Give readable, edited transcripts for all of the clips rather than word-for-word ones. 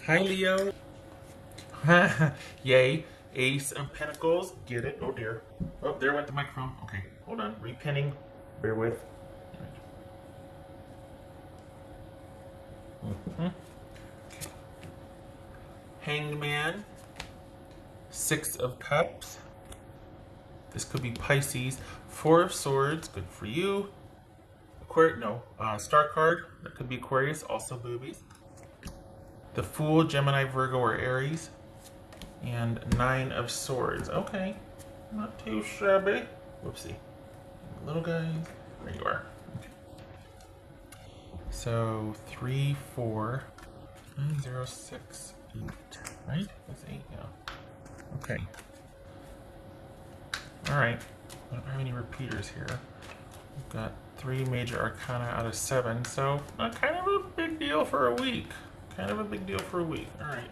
Hi, Leo. Yay. Ace of Pentacles. Get it? Oh, dear. Oh, there went the microphone. Okay, hold on. Repinning. Bear with. Okay. Hanged Man. Six of Cups. This could be Pisces. Four of Swords. Good for you. Star card. That could be Aquarius. Also boobies. The Fool, Gemini, Virgo, or Aries. And Nine of Swords. Okay. Not too shabby. Whoopsie. Little guys. There you are. Okay. So 3, 4, 9, 0, 6, 8. Right? That's 8, yeah. Okay. Alright. I don't have any repeaters here. We've got 3 major arcana out of 7, so kind of a big deal for a week. Kind of a big deal for a week. Alright.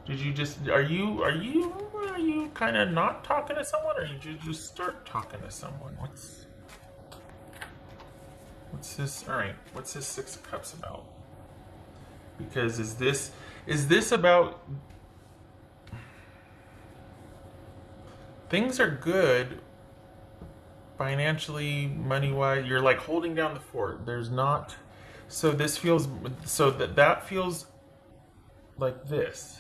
Did you just, are you kind of not talking to someone, or did you just start talking to someone? What's this? Alright, what's this Six of Cups about? Because is this about, things are good financially, money-wise, you're like holding down the fort. There's not, so this feels, so that feels like this.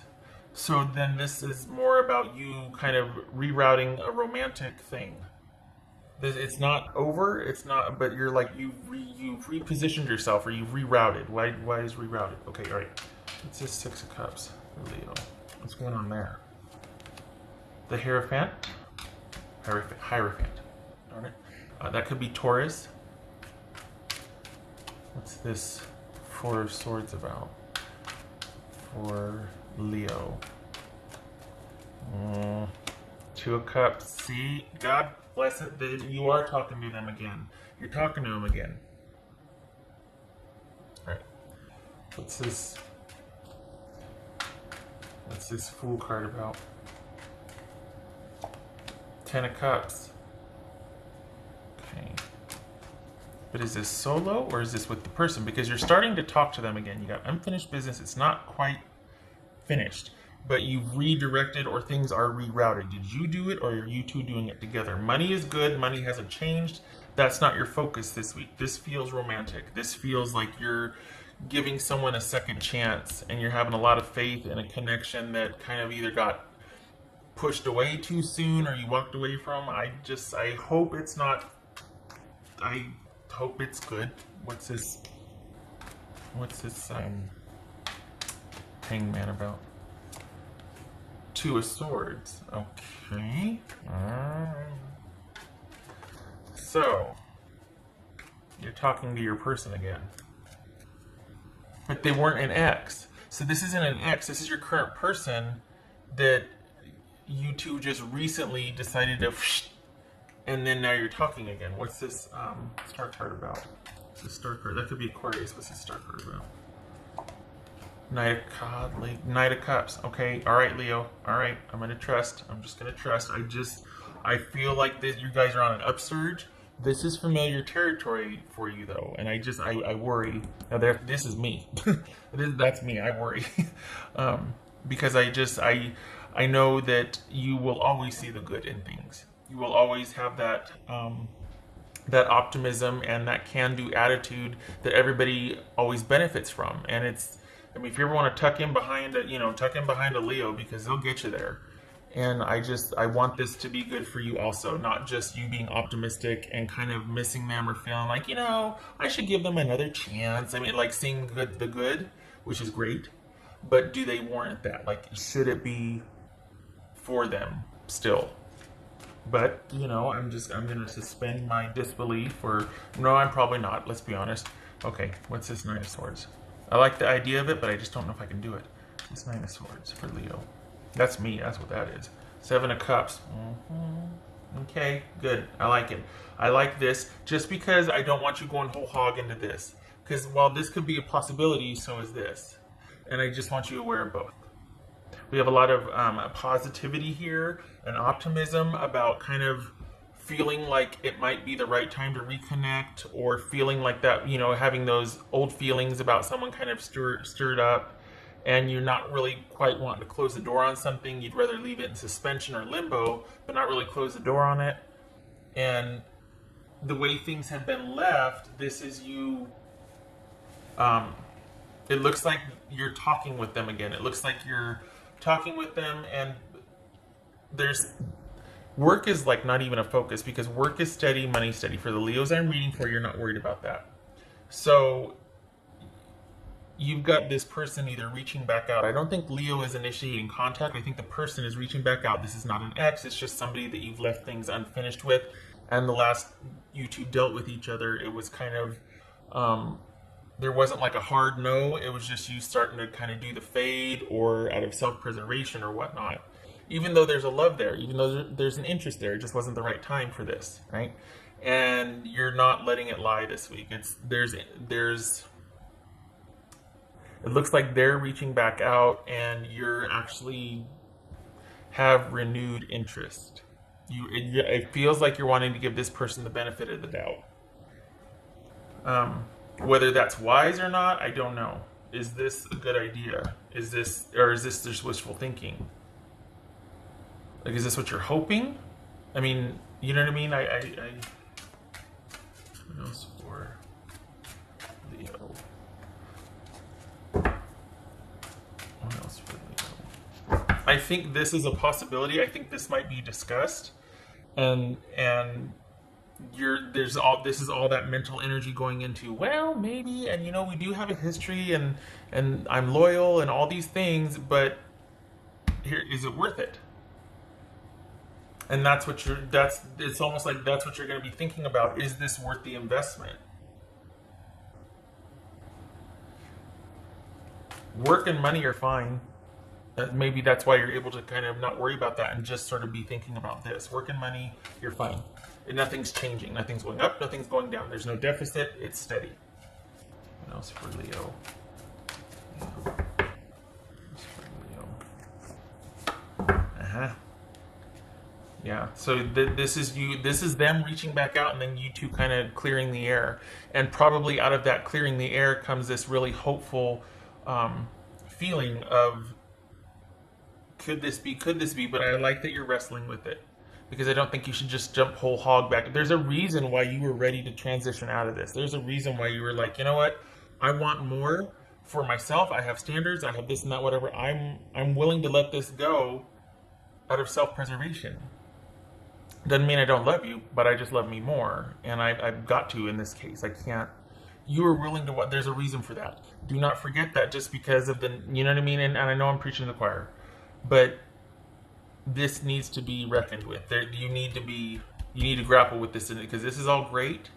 So then this is more about you kind of rerouting a romantic thing. It's not over, it's not, but you're like, you've repositioned yourself, or you've rerouted. Why is rerouted? Okay, all right. It's this Six of Cups for Leo. What's going on there? The Hierophant? Hierophant. Darn it. That could be Taurus. What's this Four of Swords about? For Leo. Two of Cups. See? God bless it. You are talking to them again. You're talking to them again. Alright. What's this Fool card about? Ten of Cups. Okay. But is this solo, or is this with the person? Because you're starting to talk to them again. You got unfinished business. It's not quite finished, but you've redirected, or things are rerouted. Did you do it, or are you two doing it together? Money is good. Money hasn't changed. That's not your focus this week. This feels romantic. This feels like you're giving someone a second chance, and you're having a lot of faith in a connection that kind of either got pushed away too soon, or you walked away from. I hope it's not. I hope it's good. What's this Hanged Man about? Two of Swords. Okay. So you're talking to your person again, but they weren't an ex. So this isn't an ex. This is your current person that you two just recently decided to, and then now you're talking again. What's this star card about? What's this star card? That could be Aquarius. What's this star card about? Knight of Cups. Okay, all right, Leo. All right, I'm gonna trust. I'm just gonna trust. I feel like this. You guys are on an upsurge. This is familiar territory for you, though, and I worry. Now, this is me. That's me. I worry because I know that you will always see the good in things. You will always have that that optimism and that can-do attitude that everybody always benefits from. And it's, I mean, if you ever want to tuck in behind a Leo, because they'll get you there. And I want this to be good for you also, not just you being optimistic and kind of missing them, or feeling like, I should give them another chance. I mean, like seeing the good, which is great, but do they warrant that? Like, should it be for them still? But, I'm going to suspend my disbelief, or no, I'm probably not. Let's be honest. Okay, what's this Nine of Swords? I like the idea of it, but I just don't know if I can do it. This Nine of Swords for Leo. That's me. That's what that is. Seven of Cups. Okay, good. I like it. I like this just because I don't want you going whole hog into this. Because while this could be a possibility, so is this. And I just want you aware of both. We have a lot of positivity here and optimism about kind of feeling like it might be the right time to reconnect, or feeling like that, having those old feelings about someone kind of stirred up, and you're not really quite wanting to close the door on something. You'd rather leave it in suspension or limbo, but not really close the door on it. And the way things have been left, this is you. It looks like you're talking with them again. It looks like you're talking with them, and work is like not even a focus, because work is steady, money steady. For the Leos I'm reading for, you're not worried about that. So you've got this person either reaching back out. I don't think Leo is initiating contact. I think the person is reaching back out. This is not an ex. It's just somebody that you've left things unfinished with. And the last you two dealt with each other, it was kind of, there wasn't like a hard no. It was just you starting to kind of do the fade, or out of self-preservation or whatnot. Even though there's a love there, even though there's an interest there, it just wasn't the right time for this, right? And you're not letting it lie this week. It looks like they're reaching back out, and you're actually have renewed interest. It feels like you're wanting to give this person the benefit of the doubt. Whether that's wise or not, I don't know. Is this a good idea? Is this just wishful thinking? Like, is this what you're hoping? I mean, you know what I mean? What else for Leo? What else for Leo? I think this is a possibility. I think this might be discussed, and this is all that mental energy going into, well, maybe, and we do have a history, and I'm loyal and all these things, but here, is it worth it? And it's almost like that's what you're going to be thinking about. Is this worth the investment? Work and money are fine. Maybe that's why you're able to kind of not worry about that and just sort of be thinking about this. Work and money, you're fine. And nothing's changing. Nothing's going up, nothing's going down. There's no deficit. It's steady. What else for Leo? Yeah, so this is them reaching back out, and then you two kind of clearing the air. And probably out of that clearing the air comes this really hopeful feeling of, could this be? But I like that you're wrestling with it, because I don't think you should just jump whole hog back. There's a reason why you were ready to transition out of this. There's a reason why you were like, you know what? I want more for myself. I have standards. I have this and that, whatever. I'm willing to let this go out of self-preservation. Doesn't mean I don't love you, but I just love me more. And I've got to, in this case. I can't. You are willing to, there's a reason for that. Do not forget that just because of you know what I mean? And I know I'm preaching to the choir, but this needs to be reckoned with. You need to grapple with this, because this is all great,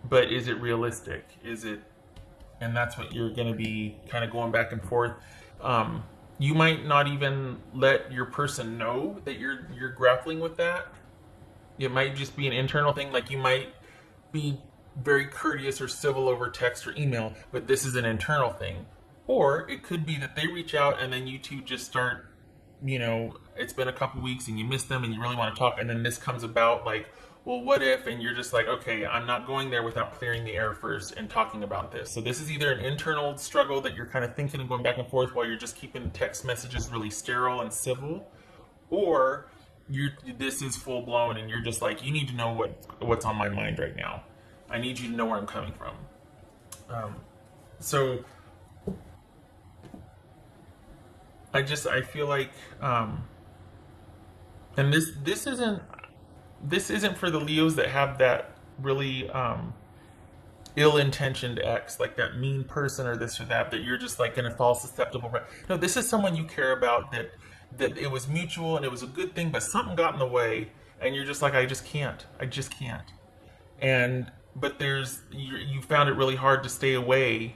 but is it realistic? And that's what you're going to be kind of going back and forth. You might not even let your person know that you're grappling with that. It might just be an internal thing. Like, you might be very courteous or civil over text or email, but this is an internal thing. Or it could be that they reach out, and then you two just start, it's been a couple weeks and you miss them and you really want to talk, and then this comes about like, well, what if? And you're just like, okay, I'm not going there without clearing the air first and talking about this. So this is either an internal struggle that you're kind of thinking and going back and forth while you're just keeping text messages really sterile and civil, or this is full blown and you're just like, you need to know what's on my mind right now. I need you to know where I'm coming from. So I feel like, and this isn't for the Leos that have that really ill-intentioned ex, like that mean person or this or that you're just like going to fall susceptible. No, this is someone you care about, that it was mutual and it was a good thing, but something got in the way, and you're just like, I just can't. But you found it really hard to stay away,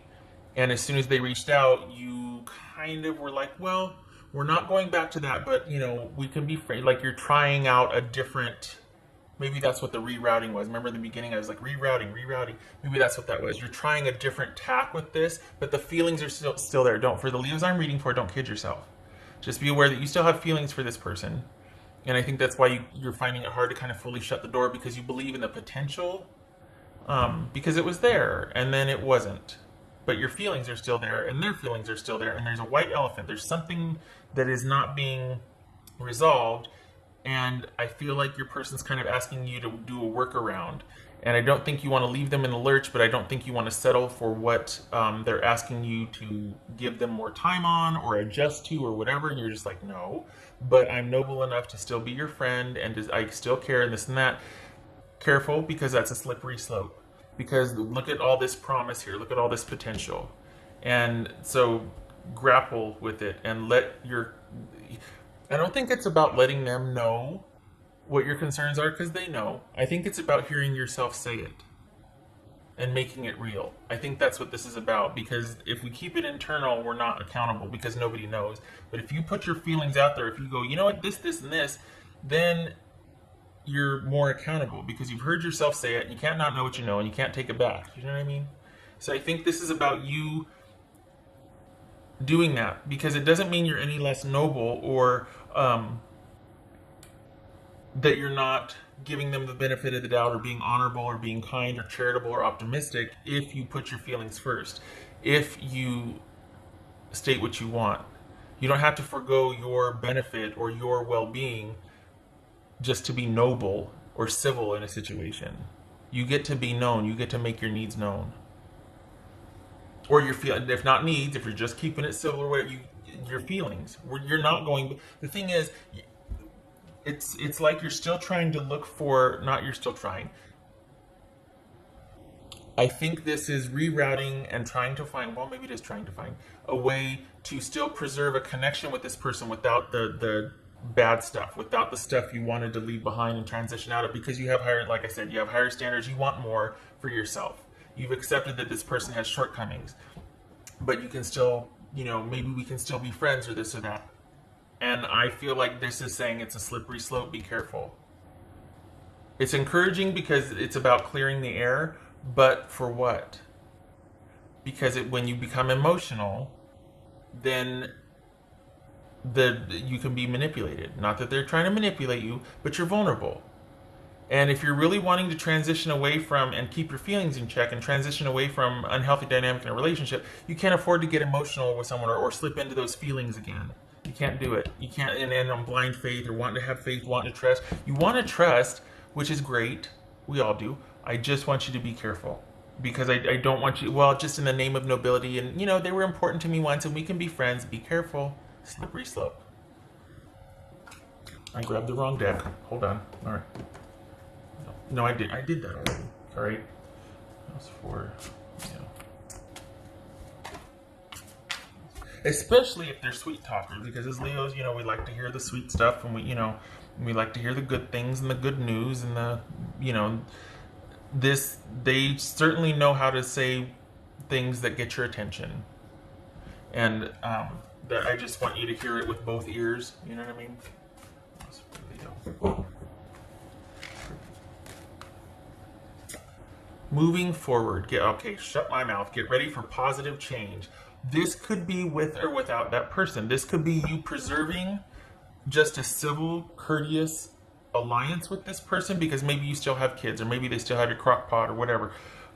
and as soon as they reached out, you kind of were like, well, we're not going back to that, but we can be friends. Like, you're trying out a different. Maybe that's what the rerouting was. Remember in the beginning, I was like, rerouting. Maybe that's what that was. You're trying a different tack with this, but the feelings are still there. For the Leos I'm reading for, don't kid yourself. Just be aware that you still have feelings for this person, And I think that's why you're finding it hard to kind of fully shut the door, because you believe in the potential, because it was there and then it wasn't. But your feelings are still there and their feelings are still there. And there's a white elephant. There's something that is not being resolved. And I feel like your person's kind of asking you to do a workaround. And I don't think you want to leave them in the lurch, but I don't think you want to settle for what they're asking you to give them more time on or adjust to or whatever. And you're just like, no, but I'm noble enough to still be your friend and I still care and this and that. Careful, because that's a slippery slope. Because look at all this promise here. Look at all this potential. And so grapple with it and I don't think it's about letting them know what your concerns are, because they know. I think it's about hearing yourself say it and making it real. I think that's what this is about, because if we keep it internal, we're not accountable because nobody knows. But if you put your feelings out there, if you go, you know what, this, and this, then you're more accountable because you've heard yourself say it and you can't not know what you know and you can't take it back. You know what I mean? So I think this is about you doing that, because it doesn't mean you're any less noble or that you're not giving them the benefit of the doubt or being honorable or being kind or charitable or optimistic if you put your feelings first, if you state what you want. You don't have to forego your benefit or your well-being just to be noble or civil in a situation. You get to be known. You get to make your needs known. Or your feelings, if not needs, if you're just keeping it civil or whatever, your feelings. You're not going. The thing is, it's like you're still trying to look for. Not you're still trying. I think this is rerouting and trying to find. Well, maybe it is trying to find a way to still preserve a connection with this person without the bad stuff, without the stuff you wanted to leave behind and transition out of, because you have higher, like I said, you have higher standards. You want more for yourself. You've accepted that this person has shortcomings, but you can still, maybe we can still be friends or this or that. And I feel like this is saying it's a slippery slope. Be careful. It's encouraging because it's about clearing the air, but for what? Because when you become emotional, then you can be manipulated. Not that they're trying to manipulate you, but you're vulnerable. And if you're really wanting to transition away from and keep your feelings in check and transition away from unhealthy dynamic in a relationship, you can't afford to get emotional with someone or slip into those feelings again. You can't do it. You can't end on blind faith or wanting to have faith, wanting to trust. You want to trust, which is great. We all do. I just want you to be careful, because I don't want you, just in the name of nobility and, they were important to me once and we can be friends. Be careful. Slippery slope. I grabbed the wrong deck. Hold on. All right. No, I did that already. All right. That was for, especially if they're sweet talkers, because as Leos, we like to hear the sweet stuff, and we like to hear the good things and the good news and the, they certainly know how to say things that get your attention. And that I just want you to hear it with both ears. You know what I mean? That's for Leo. Moving forward, shut my mouth. Get ready for positive change. This could be with or without that person. This could be you preserving just a civil, courteous alliance with this person because maybe you still have kids, or maybe they still have your crock pot or whatever,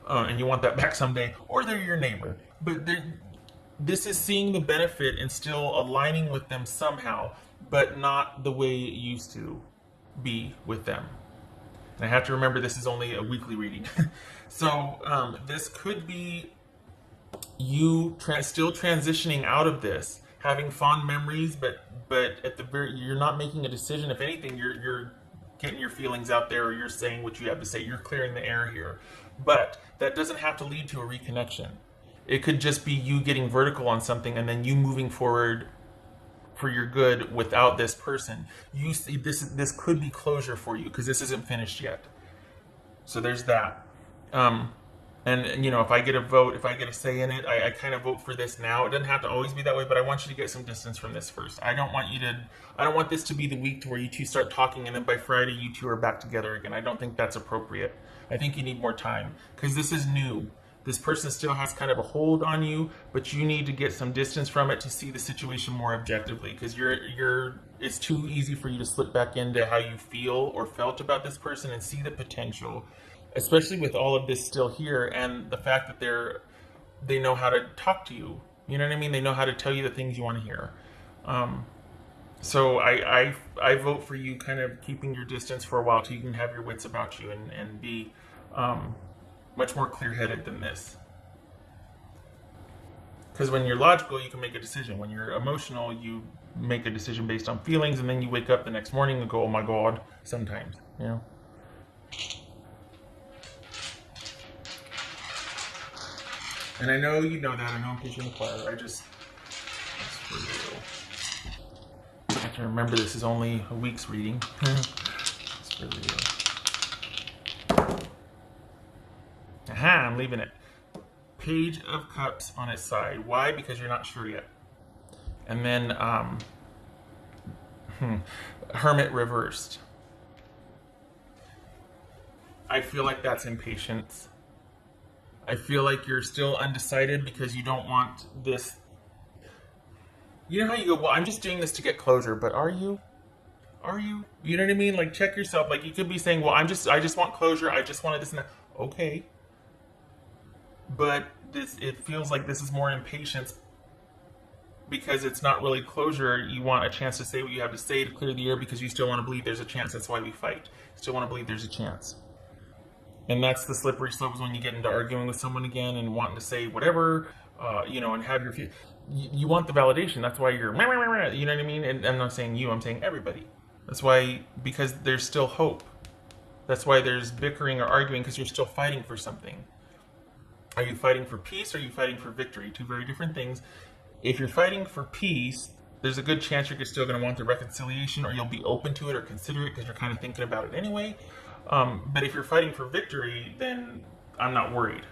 and you want that back someday, or they're your neighbor. But this is seeing the benefit and still aligning with them somehow, but not the way it used to be with them. And I have to remember this is only a weekly reading. So this could be you still transitioning out of this, having fond memories, but at the you're not making a decision. If anything, you're getting your feelings out there, or you're saying what you have to say. You're clearing the air here. But that doesn't have to lead to a reconnection. It could just be you getting vertical on something and then you moving forward for your good without this person. You see, this could be closure for you because this isn't finished yet. So there's that. And if I get a vote, if I get a say in it, I kind of vote for this now. It doesn't have to always be that way, but I want you to get some distance from this first. I don't want this to be the week to where you two start talking and then by Friday you two are back together again. I don't think that's appropriate. I think you need more time because this is new. This person still has kind of a hold on you, but you need to get some distance from it to see the situation more objectively, because it's too easy for you to slip back into how you feel or felt about this person and see the potential, especially with all of this still here and the fact that they know how to talk to you. You know what I mean? They know how to tell you the things you want to hear. So I vote for you kind of keeping your distance for a while till you can have your wits about you and be much more clear-headed than this. Because when you're logical, you can make a decision. When you're emotional, you make a decision based on feelings, and then you wake up the next morning and go, oh my God, sometimes, you know? And I know you know that. I know I'm preaching the choir. That's for real. I have to remember this is only a week's reading. It's for real. Aha, I'm leaving it. Page of Cups on its side. Why? Because you're not sure yet. And then Hermit reversed. I feel like that's impatience. I feel like you're still undecided because you don't want this. You know how you go, well, I'm just doing this to get closure, but are you? Are you? You know what I mean? Like, check yourself. Like, you could be saying, well, I just want closure. I just wanted this and that. Okay. But it feels like this is more impatience because it's not really closure. You want a chance to say what you have to say to clear the air because you still want to believe there's a chance. That's why we fight. You still want to believe there's a chance. And that's the slippery slope, is when you get into arguing with someone again and wanting to say whatever, and have your... You want the validation. That's why you're... You know what I mean? And I'm not saying you, I'm saying everybody. That's why, because there's still hope. That's why there's bickering or arguing, because you're still fighting for something. Are you fighting for peace or are you fighting for victory? Two very different things. If you're fighting for peace, there's a good chance you're still going to want the reconciliation, or you'll be open to it or consider it because you're kind of thinking about it anyway. But if you're fighting for victory, then I'm not worried.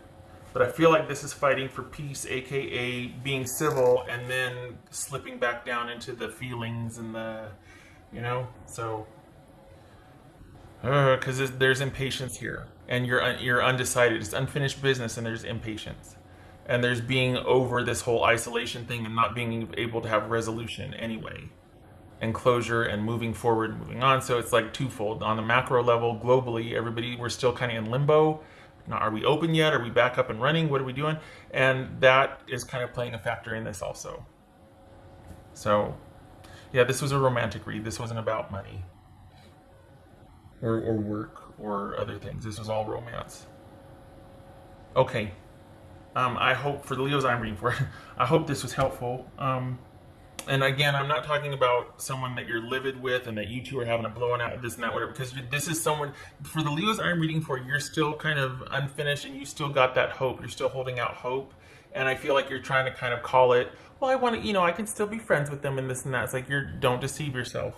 But I feel like this is fighting for peace, aka being civil, and then slipping back down into the feelings and the, so, because there's impatience here, and you're undecided. It's unfinished business, and there's impatience, and there's being over this whole isolation thing and not being able to have resolution anyway, and closure and moving forward, moving on. So it's like twofold. On the macro level, globally, we're still kind of in limbo. Now, are we open yet? Are we back up and running? What are we doing? And that is kind of playing a factor in this also. So, yeah, this was a romantic read. This wasn't about money or work or other things. This was all romance. Okay. I hope, for the Leos I'm reading for, I hope this was helpful. And again, I'm not talking about someone that you're livid with and that you two are having a blowout out, this and that, whatever, because this is someone, for the Leos I'm reading for, you're still kind of unfinished and you still got that hope. You're still holding out hope. And I feel like you're trying to kind of call it, well, I want to, I can still be friends with them and this and that. It's like, don't deceive yourself.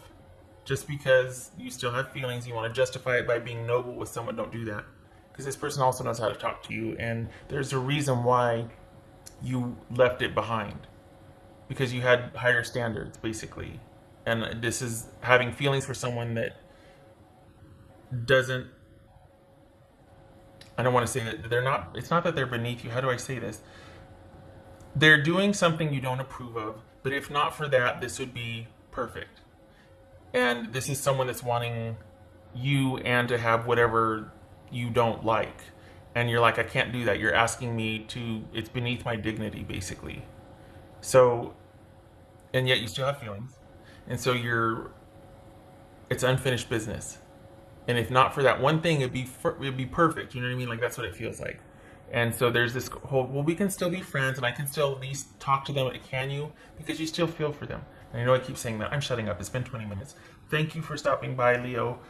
Just because you still have feelings, you want to justify it by being noble with someone, don't do that. Because this person also knows how to talk to you, and there's a reason why you left it behind. Because you had higher standards, basically. And this is having feelings for someone that doesn't... I don't want to say that they're not... It's not that they're beneath you. How do I say this? They're doing something you don't approve of. But if not for that, this would be perfect. And this is someone that's wanting you and to have whatever you don't like. And you're like, I can't do that. You're asking me to... It's beneath my dignity, basically. So... And yet you still have feelings. And so it's unfinished business. And if not for that one thing, it'd be perfect. You know what I mean? Like, that's what it feels like. And so there's this whole, well, we can still be friends and I can still at least talk to them. Can you? Because you still feel for them. And I know I keep saying that. I'm shutting up. It's been 20 minutes. Thank you for stopping by, Leo.